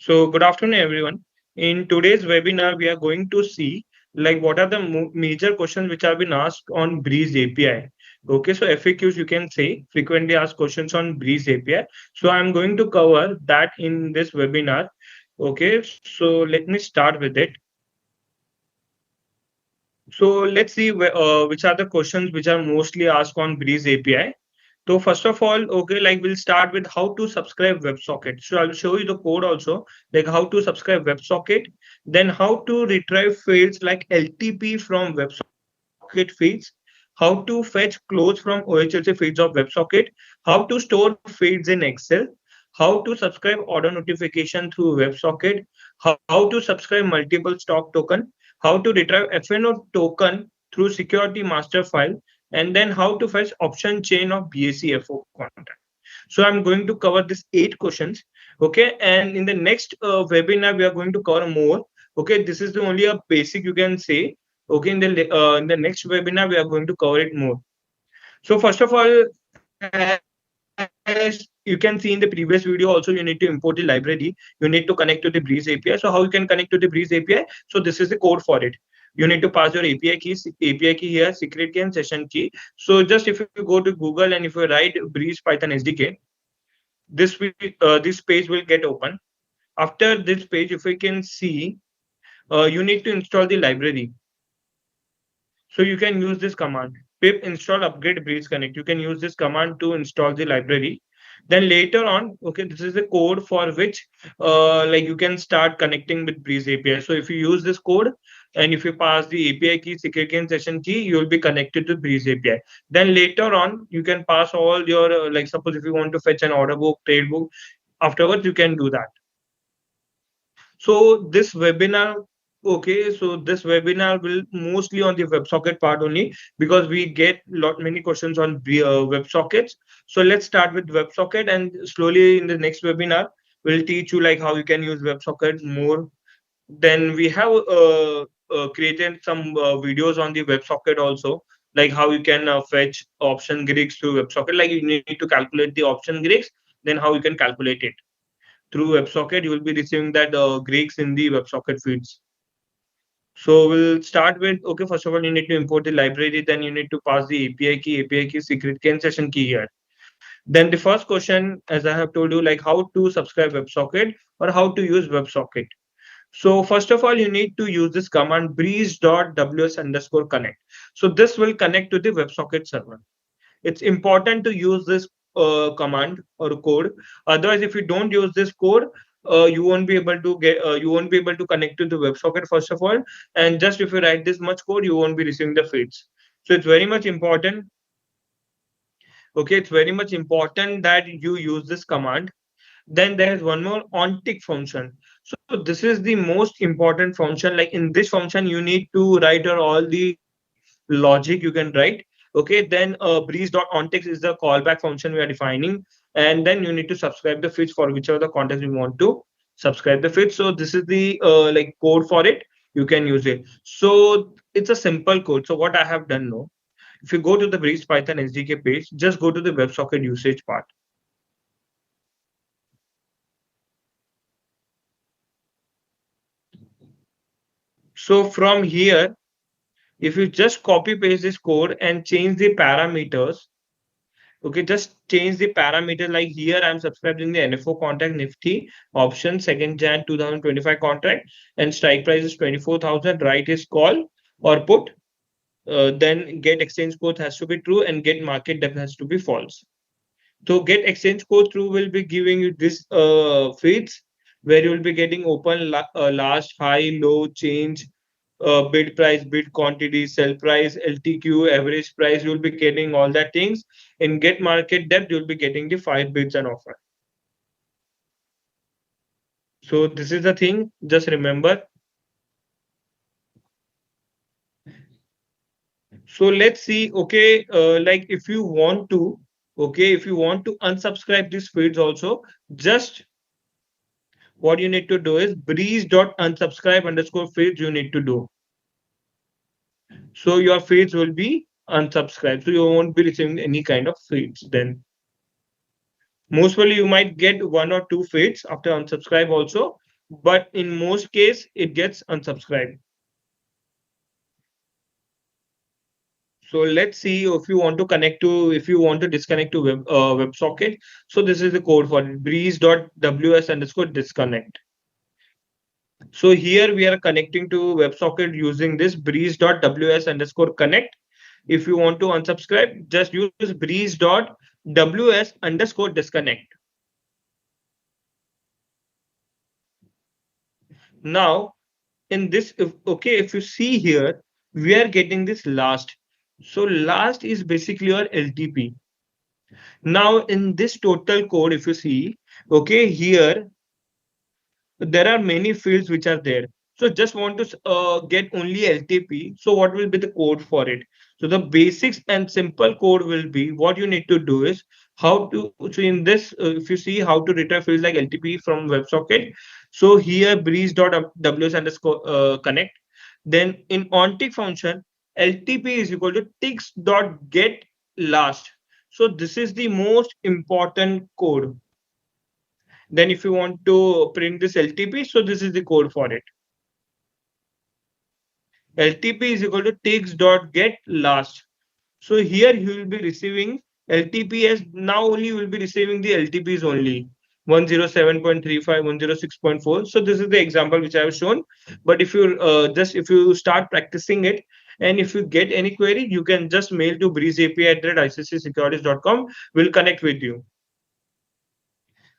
So good afternoon, everyone. In today's webinar, we are going to see like what are the major questions which have been asked on Breeze API. Okay, so FAQs you can say frequently asked questions on Breeze API. So I'm going to cover that in this webinar. Okay, so let me start with it. So let's see which are the questions which are mostly asked on Breeze API. So first of all, okay, like we'll start with how to subscribe WebSocket. So I'll show you the code also, like how to subscribe WebSocket, then how to retrieve fields like LTP from WebSocket feeds, how to fetch close from OHLC feeds of WebSocket, how to store feeds in Excel, how to subscribe order notification through WebSocket, how to subscribe multiple stock token, how to retrieve FNO token through security master file, and then how to fetch option chain of BACFO contract. So I'm going to cover these 8 questions. Okay, and in the next webinar we are going to cover more. Okay, this is the only a basic you can say. Okay, in the next webinar we are going to cover it more. So first of all, as you can see in the previous video also, you need to import the library, you need to connect to the Breeze API. So how you can connect to the Breeze API? So this is the code for it. You need to pass your API key here, secret key and session key. So just if you go to Google and if you write Breeze Python SDK, this page will get open. After this page, if you can see, you need to install the library. So you can use this command pip install upgrade breeze connect. You can use this command to install the library. Then later on, okay, this is the code for which like you can start connecting with Breeze API. So if you use this code and if you pass the API key, secret key, and session key, you will be connected to Breeze API. Then later on, you can pass all your like suppose if you want to fetch an order book, trade book, afterwards you can do that. So this webinar, okay, so this webinar will mostly on the WebSocket part only because we get many questions on WebSockets. So let's start with WebSocket and slowly in the next webinar we'll teach you like how you can use WebSocket more. Then we have created some videos on the WebSocket also, like how you can fetch option Greeks through WebSocket. Like you need to calculate the option Greeks, then how you can calculate it through WebSocket, you will be receiving that Greeks in the WebSocket feeds. So we'll start with, okay, first of all, you need to import the library, then you need to pass the API key, secret key, and session key here. Then the first question, as I have told you, like how to subscribe WebSocket or how to use WebSocket. So first of all, you need to use this command breeze.ws underscore connect. So this will connect to the WebSocket server. It's important to use this command or code. Otherwise, if you don't use this code, you won't be able to connect to the WebSocket first of all. And just if you write this much code, you won't be receiving the feeds. So it's very much important. Okay, it's very much important that you use this command. Then there is one more on tick function. So this is the most important function. Like in this function, you need to write all the logic you can write. Okay, then breeze.onText is the callback function we are defining, and then you need to subscribe the feeds for whichever the context you want to subscribe the feeds. So this is the like code for it. You can use it. So it's a simple code. So what I have done now, if you go to the Breeze Python SDK page, just go to the WebSocket usage part. So from here, if you just copy paste this code and change the parameters, okay, just change the parameter. Like here, I'm subscribing the NFO contract Nifty option 2nd Jan 2025 contract, and strike price is 24,000. Right is call or put. Then get exchange code has to be true and get market depth has to be false. So get exchange code true will be giving you this feeds where you will be getting open last, high, low, change, bid price, bid quantity, sell price, LTQ, average price. You'll be getting all that things. In get market depth, you'll be getting the 5 bids and offer. So this is the thing. Just remember. So let's see. Okay, like if you want to, okay, if you want to unsubscribe these feeds also, just what you need to do is breeze.unsubscribe underscore feeds you need to do. So your feeds will be unsubscribed. So you won't be receiving any kind of feeds then. Most probably you might get 1 or 2 feeds after unsubscribe also. but in most case it gets unsubscribed. So let's see if you want to if you want to disconnect to WebSocket. So this is the code for it, breeze.ws underscore disconnect. So here we are connecting to WebSocket using this breeze.ws underscore connect. If you want to unsubscribe, just use breeze.ws underscore disconnect. Now, in this, if you see here, we are getting this last. So last is basically your LTP. Now, in this total code, if you see, here there are many fields which are there. So just want to get only LTP. So what will be the code for it? So the basics and simple code will be what you need to do is how to, so in this, if you see how to retrieve fields like LTP from WebSocket. So here breeze.ws underscore connect. Then in onTick function, LTP is equal to ticks.get last. So this is the most important code. Then if you want to print this LTP, so this is the code for it. LTP is equal to ticks.get last. So here you will be receiving LTP as now only you will be receiving the LTPs only 107.35, 106.4. So this is the example which I have shown. But if you if you start practicing it and if you get any query, you can just mail to breezeapi@iccisecurities.com. We'll connect with you.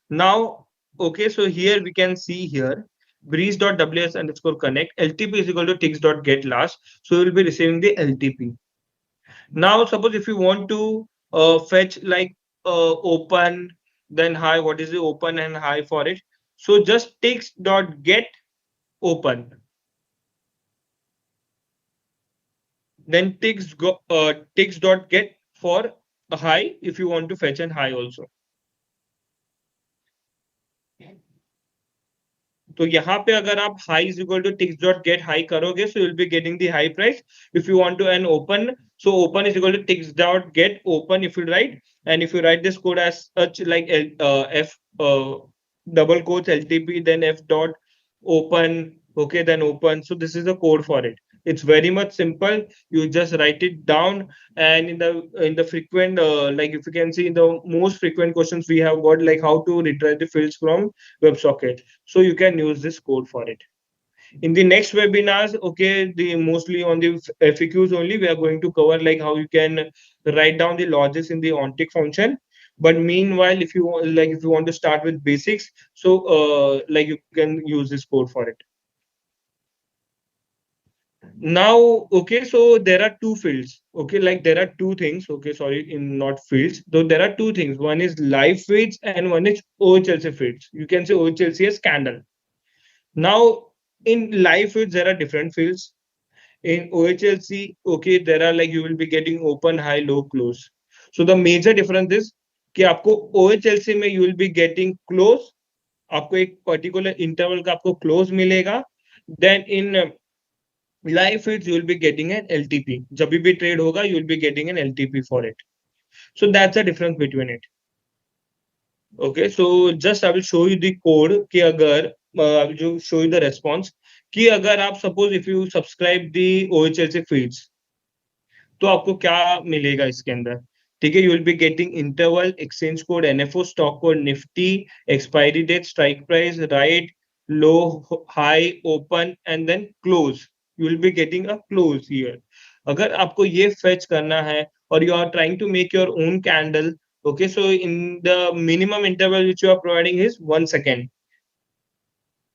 Now, so here we can see here breeze.ws underscore connect LTP is equal to ticks.get last. So you'll be receiving the LTP. Now, suppose if you want to fetch like open, then high, what is the open and high for it? So just ticks.get open. Then ticks.get for a high if you want to fetch an high also. तो यहाँ पे अगर आप high is equal to ticks dot get high करोगे so will be getting the high price if you want to an open so open is equal to ticks dot get open if you write and if you write this code as such like f double quotes LTP then f dot open then open so this is the code for it. It's very much simple. You just write it down and in the frequent like if you can see in the most frequent questions we have got like how to retrieve the fields from WebSocket. So you can use this code for it. In the next webinars, the mostly on the FAQs only, we are going to cover like how you can write down the logics in the onTick function. But meanwhile, if you want, like if you want to start with basics, so like you can use this code for it. Now, so there are two fields. Like there are two things. Sorry, in not fields. Though there are two things. One is live feeds and one is OHLC feeds. You can say OHLC as candle. Now, in live fields, there are different fields. In OHLC, there are like you will be getting open, high, low, close. So the major difference is कि आपको OHLC में you will be getting close. आपको एक particular interval का आपको close मिलेगा. Then in live feeds you will be getting an LTP. जब भी trade होगा you will be getting an LTP for it. So that's the difference between it. Okay, so just I will show you the code कि अगर I will show you the response कि अगर आप suppose if you subscribe the OHLC feeds तो आपको क्या मिलेगा इसके अंदर. ठीक है, you will be getting interval, exchange code, NFO, stock code, Nifty, expiry date, strike price, right, low, high, open and then close. You will be getting a close here. अगर आपको ये fetch करना है और you are trying to make your own candle, so in the minimum interval which you are providing is 1 second.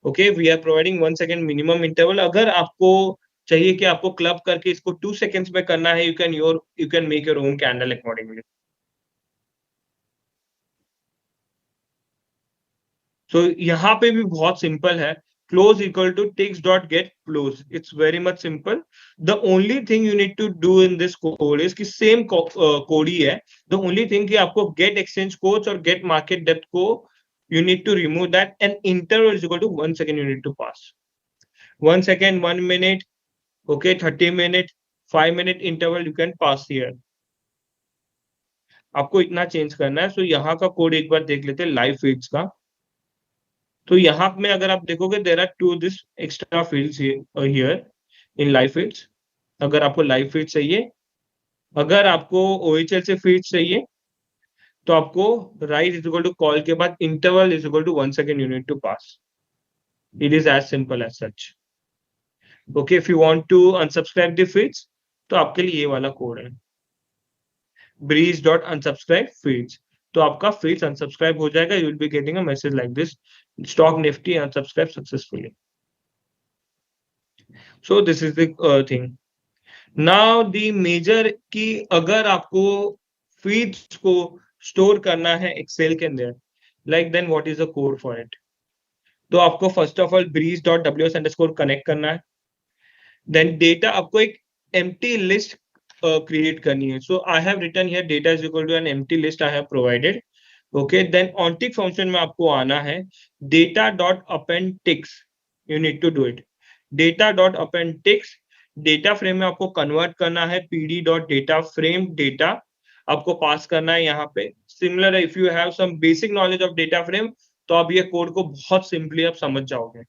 We are providing 1 second minimum interval. अगर आपको चाहिए कि आपको क्लब करके इसको 2 seconds में करना है, you can make your own candle accordingly. So यहाँ पे भी बहुत simple है. Close equal to ticks dot get close. It's very much simple. The only thing you need to do in this code is कि same code ही है. The only thing कि आपको get exchange codes और get market depth को you need to remove that and interval is equal to 1 second you need to pass. 1 second, 1 minute, 30 minute, 5 minute interval you can pass here. आपको इतना change करना है. सो यहाँ का code एक बार देख लेते हैं लाइव फीड्स का. तो यहाँ में अगर आप देखोगे there are two this extra fields here in live fields. अगर आपको लाइव फील्ड चाहिए, अगर आपको ओएचएल से फील्ड चाहिए, तो आपको write is equal to call के बाद interval is equal to 1 second you need to pass. It is as simple as such. Okay, if you want to unsubscribe the feeds, तो आपके लिए ये वाला कोड है, breeze डॉट अनसब्सक्राइब फीड्स। तो आपका फीड्स अनसब्सक्राइब हो जाएगा, you will be getting a message like this, stock Nifty unsubscribe successfully. So this is the thing. Now the major की अगर आपको फीड्स को स्टोर करना है एक्सेल के अंदर, like then what is the code for it. तो आपको first of all breeze dot ws underscore connect करना है। देन डेटा आपको एक एम्प्टी लिस्ट क्रिएट करनी है। So I have written here data is equal to an empty list I have provided. Okay, then on tick function में आपको आना है data dot append ticks, you need to do it. Data dot append ticks, data frame में आपको convert करना है PD dot data frame data, आपको pass करना है यहाँ पे। सिमिलर है, if you have some basic knowledge of data frame, तो आप ये कोड को बहुत सिंपली आप समझ जाओगे।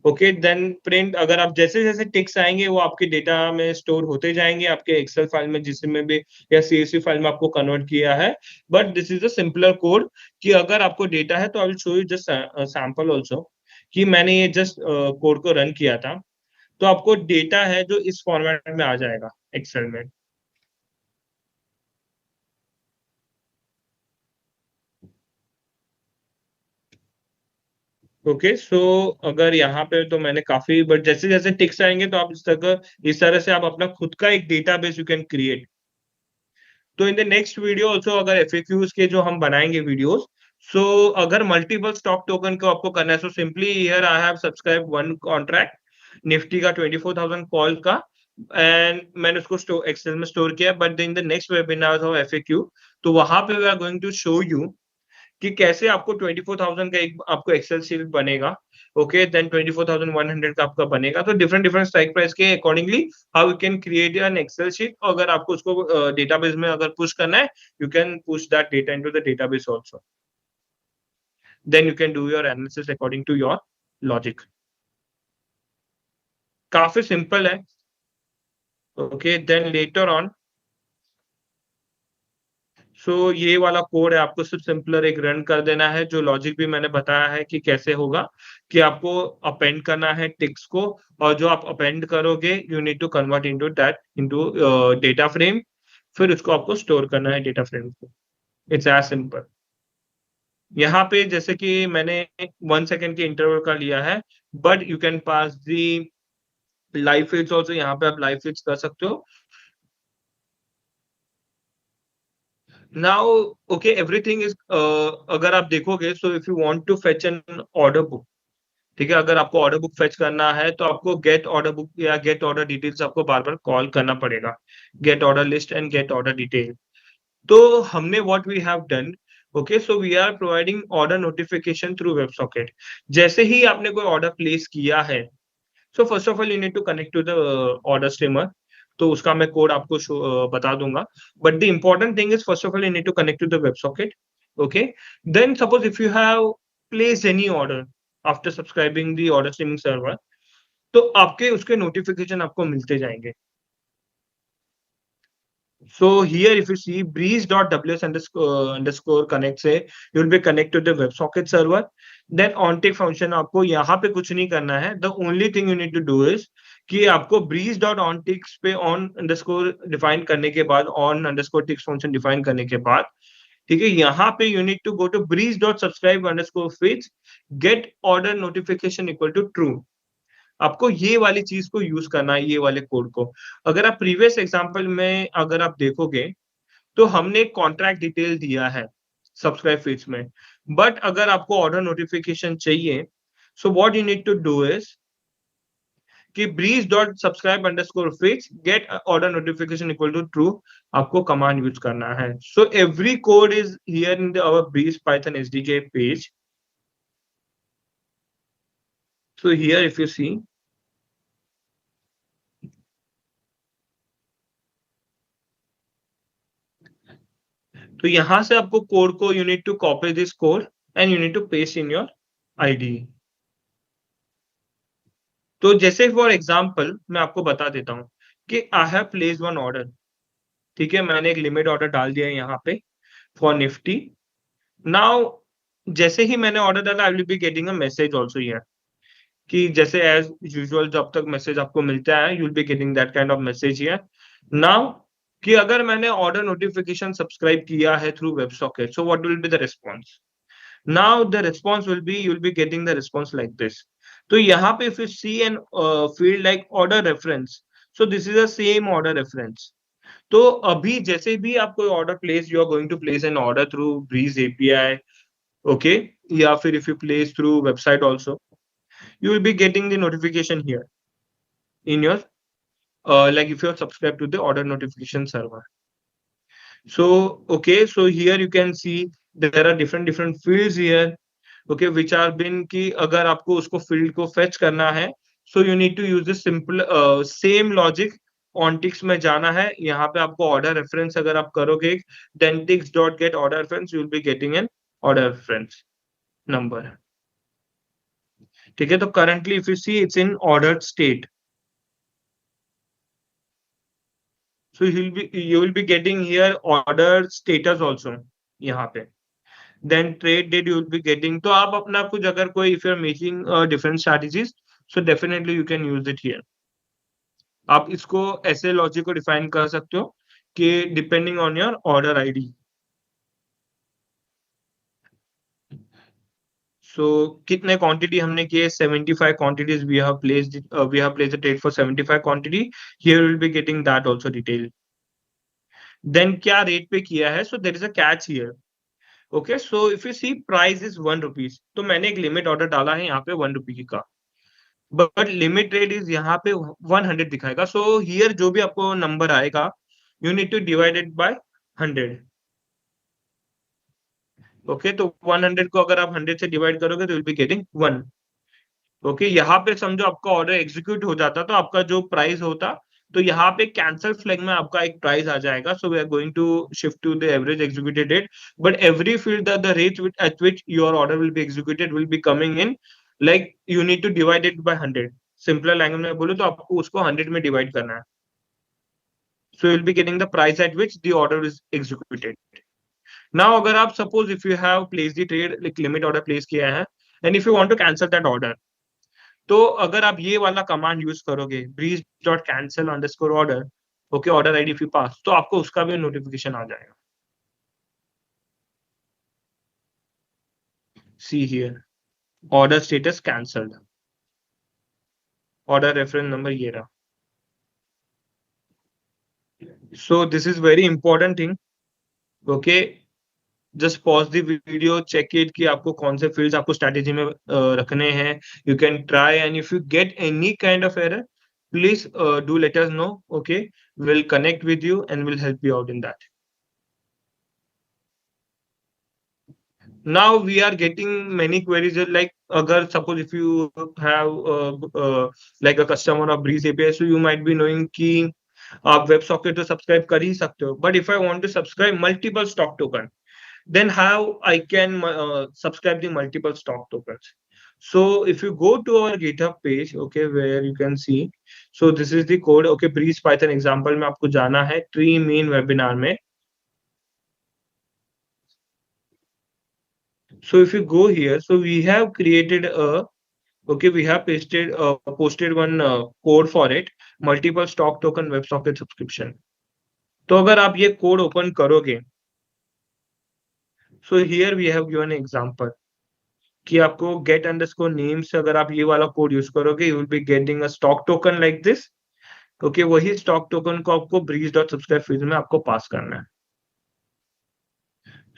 ओके, देन प्रिंट, अगर आप जैसे जैसे टिक्स आएंगे वो आपके डेटा में स्टोर होते जाएंगे, आपके एक्सेल फाइल में जिसमें भी या सीएसवी फाइल में आपको कन्वर्ट किया है। But this is a simpler code कि अगर आपको डेटा है तो आई will show you just sample also कि मैंने ये जस्ट कोड को रन किया था। तो आपको डेटा है जो इस फॉर्मेट में आ जाएगा एक्सेल में। ओके, सो अगर यहाँ पे तो मैंने काफी, बट जैसे जैसे टिक्स आएंगे तो आप इस तरह से आप अपना खुद का एक डेटाबेस यू कैन क्रिएट। तो in the next video also अगर एफएक्यूज के जो हम बनाएंगे वीडियोस, सो अगर मल्टीपल स्टॉक टोकन को आपको करना है, so simply here I have subscribe one contract Nifty का 24,000 कॉल का, एंड मैंने उसको एक्सेल में स्टोर किया। But in the next webinar of FAQ, तो वहां पे we are going to show you कि कैसे आपको 24,000 का एक आपको एक्सेल शीट बनेगा। ओके, देन 24,100 का आपका बनेगा। तो डिफरेंट डिफरेंट स्ट्राइक प्राइस के accordingly how you can create an Excel sheet. अगर आपको उसको डेटाबेस में अगर पुश करना है, you can push that data into the database also, then you can do your analysis according to your logic. काफी simple है। Okay, then later on, so ये वाला कोड है, आपको सिर्फ सिंपलर एक रन कर देना है। जो लॉजिक भी मैंने बताया है कि कैसे होगा, कि आपको अपेंड करना है टिक्स को, और जो आप अपेंड करोगे you need to convert into that into data frame, फिर उसको आपको स्टोर करना है डेटा फ्रेम को। It's as simple. यहाँ पे जैसे कि मैंने 1 सेकेंड के इंटरवल का लिया है, but you can pass the live feeds also. यहाँ पे आप लाइव फीड्स कर सकते हो। नाउ ओके, एवरीथिंग इज, अगर आप देखोगे, so if you want to fetch an order book, ठीक है, अगर आपको ऑर्डर बुक फेच करना है तो आपको गेट ऑर्डर बुक या गेट ऑर्डर डिटेल्स आपको बार बार कॉल करना पड़ेगा, get order list and get order detail. तो हमने what we have done, okay, so we are providing order notification through websocket. जैसे ही आपने कोई ऑर्डर प्लेस किया है, so first of all you need to connect to the order streamer. तो उसका मैं कोड आपको बता दूंगा। But the important thing is first of all you need to connect to the web socket. Okay, then suppose if you have placed any order after subscribing the order streaming server, तो आपके उसके notification आपको मिलते जाएंगे। So here, if you see breeze.ws underscore connect से, you will be connected to the WebSocket server. Then onTick function आपको यहाँ पे कुछ नहीं करना है. The only thing you need to do is कि आपको breeze.onTicks पे on underscore define करने के बाद, on underscore ticks function define करने के बाद, ठीक है, यहाँ पे you need to go to breeze.subscribe underscore feeds, get order notification equal to true. आपको ये वाली चीज को यूज करना है, ये वाले कोड को। अगर आप प्रीवियस एग्जांपल में अगर आप देखोगे, तो हमने कॉन्ट्रैक्ट डिटेल दिया है सब्सक्राइब फीड्स में। बट अगर आपको ऑर्डर नोटिफिकेशन चाहिए, so what you need to do is कि breeze dot subscribe underscore feeds get order notification equal to true, आपको कमांड यूज करना है। So every code is here in our breeze python sdk page. So here if you see, तो यहां से आपको कोड को, you need to copy this code and you need to paste in your IDE. तो जैसे फॉर एग्जांपल मैं आपको बता देता हूँ कि I have place one order. ठीक है, मैंने एक लिमिट ऑर्डर डाल दिया है यहाँ पे फॉर निफ्टी। नाउ जैसे ही मैंने ऑर्डर डाला, I will be getting a message also here, कि जैसे एज यूजुअल जब तक मैसेज आपको मिलता है, you will be getting that kind of message here. Now कि अगर मैंने ऑर्डर नोटिफिकेशन सब्सक्राइब किया है through websocket, so what will be the response? Now the response will be, you will be getting the response like this. तो यहाँ पे if you see an field like order reference, so this is the same order reference. तो अभी जैसे भी आप कोई order place, you are going to place an order through Breeze API, okay, या फिर if you place through website also, you will be getting the notification here in your like if you're subscribed to the order notification server. So okay, so here you can see there are different fields here, okay, which are been कि अगर आपको उसको field को fetch करना है, so you need to use the simple same logic onticks में जाना है। यहाँ पे आपको order reference अगर आप करोगे dentix dot get order reference, you will be getting an order reference number। ठीक है, तो currently if you see it's in ordered state, so you will be getting here order status also यहाँ पे, then trade date you will be getting। तो आप अपना कुछ अगर कोई if you're making different strategies, so definitely you can use it here। आप इसको ऐसे लॉजिक को डिफाइन कर सकते हो कि depending on your order ID. So कितने क्वांटिटी हमने किए? 75 quantities we have placed a trade for 75 quantity। here we will be getting that also detail। देन क्या रेट पे किया है? So there is a catch here, okay. So if you see price is 1 rupees, तो मैंने एक limit order डाला है यहाँ पे 1 रुपी का, बट लिमिट रेट इज यहाँ पे 100 दिखाएगा। सो हियर जो भी आपको नंबर आएगा, you need to divide it by 100, okay. तो 100 को अगर आप 100 से डिवाइड करोगे तो विल बी गेटिंग 1, ओके। यहाँ पे समझो आपका ऑर्डर एग्जीक्यूट हो जाता तो आपका जो प्राइस होता, तो यहाँ पे कैंसल फ्लैग में आपका एक प्राइस आ जाएगा। So we are going to shift to the average executed rate, but every field the rate at which your order will be executed will be coming in, like you need to divide it by 100। Simple language में बोलो तो आपको उसको 100 में divide करना है। So will be getting the price at which the order is executed. Now अगर आप suppose if you have place the trade, like limit order place किया है, and if you want to cancel that order, तो अगर आप ये वाला command use करोगे Breeze dot cancel underscore order, okay, order ID if pass, तो आपको उसका भी नोटिफिकेशन आ जाएगा। See here order status cancelled, order reference number ये रहा। So this is very important thing, okay. Just pause the video, check it कि आपको कौन से फील्ड्स आपको स्ट्रेटेजी में रखने हैं। You can try, and if you get any kind of error, please do let us know, okay. Will connect with you and will help you out in that. Now we are getting many queries like agar suppose if you have like a customer of breeze API, so you might be knowing कि आप WebSocket to subscribe कर ही सकते हो, but if I want to subscribe multiple stock token, then how I can subscribe the multiple stock tokens? So if you go to our GitHub page, okay, where you can see, so this is the code, okay, breeze Python example में आपको जाना है tree main webinar में। So if you go here, so we have created a, okay, we have posted one code for it, multiple stock token WebSocket subscription। तो अगर आप ये code open करोगे, so here we have given an example कि आपको get underscore name से अगर आप ये वाला कोड यूज करोगे, you will be getting a stock token like this, okay। वही stock token को आपको breeze dot subscribe फील्ड में आपको पास करना है।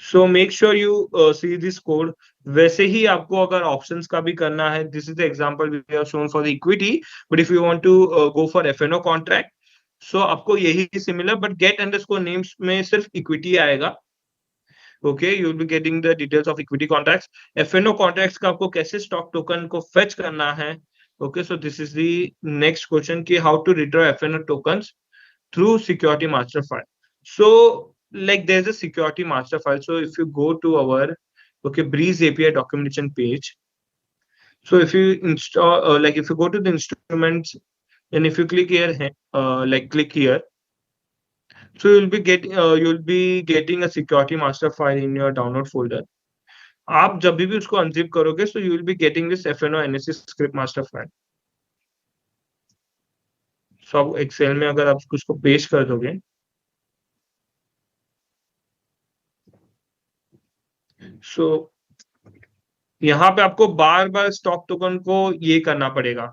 So make sure you see this code. वैसे ही आपको अगर ऑप्शंस का भी करना है, this is the example we have shown for the equity, but if you want to go for FNO contract, so आपको यही similar, but get underscore names में सिर्फ इक्विटी आएगा, okay. You will be getting the details of equity contracts. FNO contracts का आपको कैसे stock token को fetch करना है, okay. So this is the next question कि how to withdraw FNO tokens through security master file। So like there's a security master file, so if you go to our, okay, breeze API documentation page, So if you install, like if you go to the instruments and if you click here, like click here, so you'll be getting a security master file in your download folder. आप जब भी उसको unzip करोगे, so you will be getting this FNO NSC script master file. So आप Excel में अगर आप उसको पेस्ट कर दोगे, so यहाँ पे आपको बार बार स्टॉक टोकन को ये करना पड़ेगा,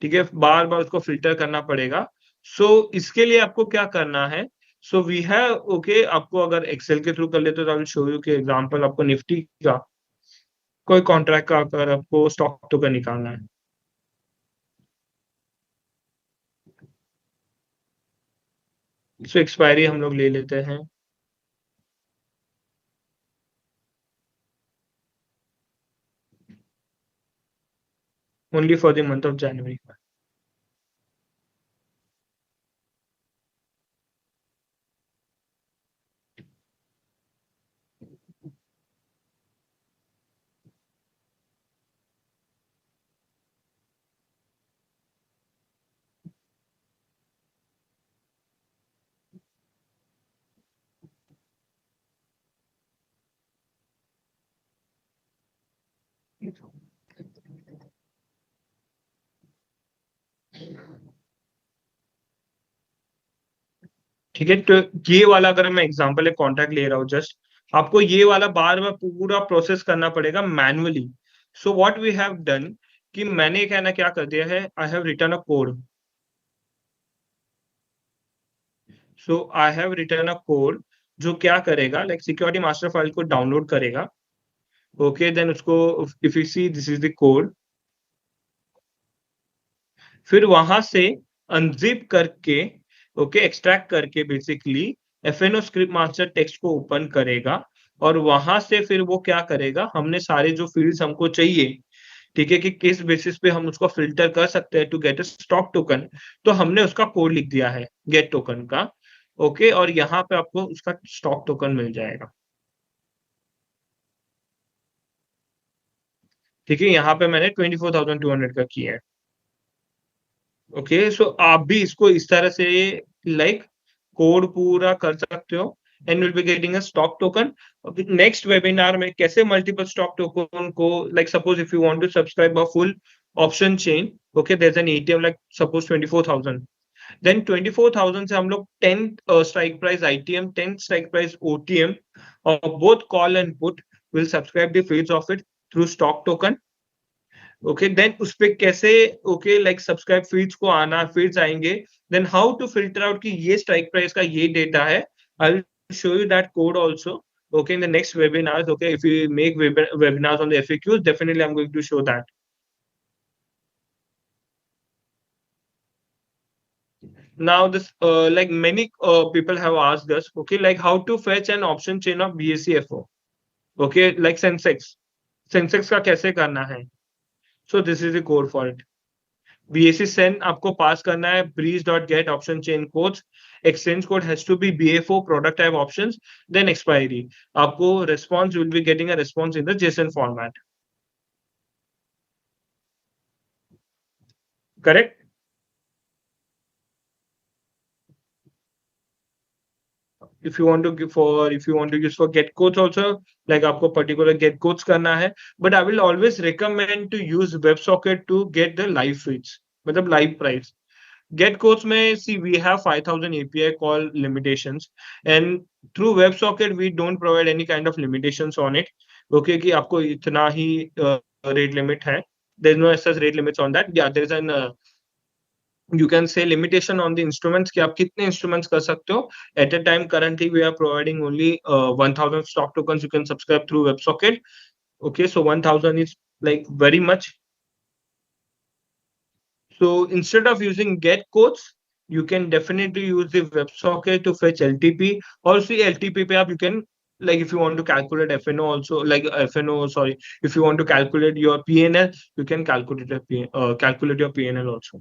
ठीक है, बार बार उसको फिल्टर करना पड़ेगा. सो इसके लिए आपको क्या करना है, सो वी हैव ओके, आपको अगर एक्सेल के थ्रू कर लेते तो आई विल शो यू के एग्जांपल. आपको निफ्टी का कोई कॉन्ट्रैक्ट का अगर आपको स्टॉक टोकन निकालना है, सो एक्सपायरी हम लोग ले लेते हैं only for the month of January. ठीक है, तो ये वाला अगर मैं एग्जांपल एक कॉन्ट्रैक्ट ले रहा हूँ जस्ट, आपको ये वाला बार बार पूरा प्रोसेस करना पड़ेगा manually. So what we have done कि मैंने क्या कर दिया है, I have written a code. So I have written a code जो क्या करेगा, लाइक सिक्योरिटी मास्टर फाइल को डाउनलोड करेगा. ओके, देन उसको if you see this is the code, फिर वहां से अनजिप करके ओके एक्सट्रैक्ट करके basically FNO script master text को ओपन करेगा. और वहां से फिर वो क्या करेगा, हमने सारे जो फील्ड्स हमको चाहिए, ठीक है, कि किस बेसिस पे हम उसको फिल्टर कर सकते हैं to get a stock token, तो हमने उसका कोड लिख दिया है गेट टोकन का. ओके, और यहाँ पे आपको उसका स्टॉक टोकन मिल जाएगा. ठीक है, यहाँ पे मैंने 24,200 का किया है. ओके, सो आप भी इसको इस तरह से लाइक कोड पूरा कर सकते हो and will be getting a stock token. Next webinar में कैसे मल्टीपल स्टॉक टोकन को, like suppose if you want to subscribe a full option chain, okay there is an ATM like suppose 24,000, then 24,000 से हम लोग 10 strike price ITM, 10 strike price OTM और both call and put will subscribe the fields of it through stock token. Okay, then उस पे कैसे okay like subscribe feeds को आना, feeds आएंगे, then how to filter out कि ये strike price का ये डेटा है. I will show you that code also okay in the next webinars. Okay, if you make webinars on the FAQs, definitely I'm going to show that. Now this like many people have asked us, okay, like how to fetch an option chain of BACFO. Okay, like Sensex का कैसे करना है. So this is the code for it. BAC send आपको pass करना है breeze.get option chain codes. Exchange code has to be BFO product type options, then expiry. आपको response, you will be getting a response in the JSON format. Correct? If you want to use for get codes also, like आपको particular get codes करना है, but I will always recommend to use WebSocket to get the live feeds, मतलब live price. Get codes में see we have 5,000 API call limitations and through WebSocket we don't provide any kind of limitations on it. Okay, कि आपको इतना ही rate limit है. There's no such rate limits on that. Yeah, there's an you can say limitation on the instruments कि आप कितने instruments कर सकते हो. At a time currently we are providing only 1,000 stock tokens you can subscribe through WebSocket. Okay, so 1,000 is like very much. So instead of using get codes, you can definitely use the WebSocket to fetch LTP. Also LTP पे आप you can, like if you want to calculate FNO also, like FNO, sorry, if you want to calculate your PNL, you can calculate your PNL also.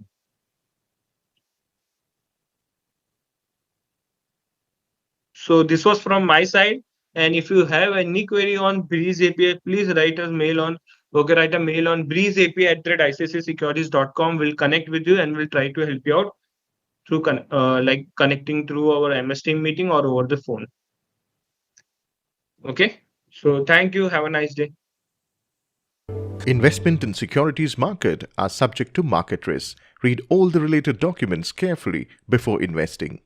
So this was from my side. And if you have any query on Breeze API, please write us mail on Okay, write a mail on breezeap@icicisecurities.com. We'll connect with you and we'll try to help you out through like connecting through our MS Team meeting or over the phone. Okay. So thank you. Have a nice day. Investment in securities market are subject to market risks. Read all the related documents carefully before investing.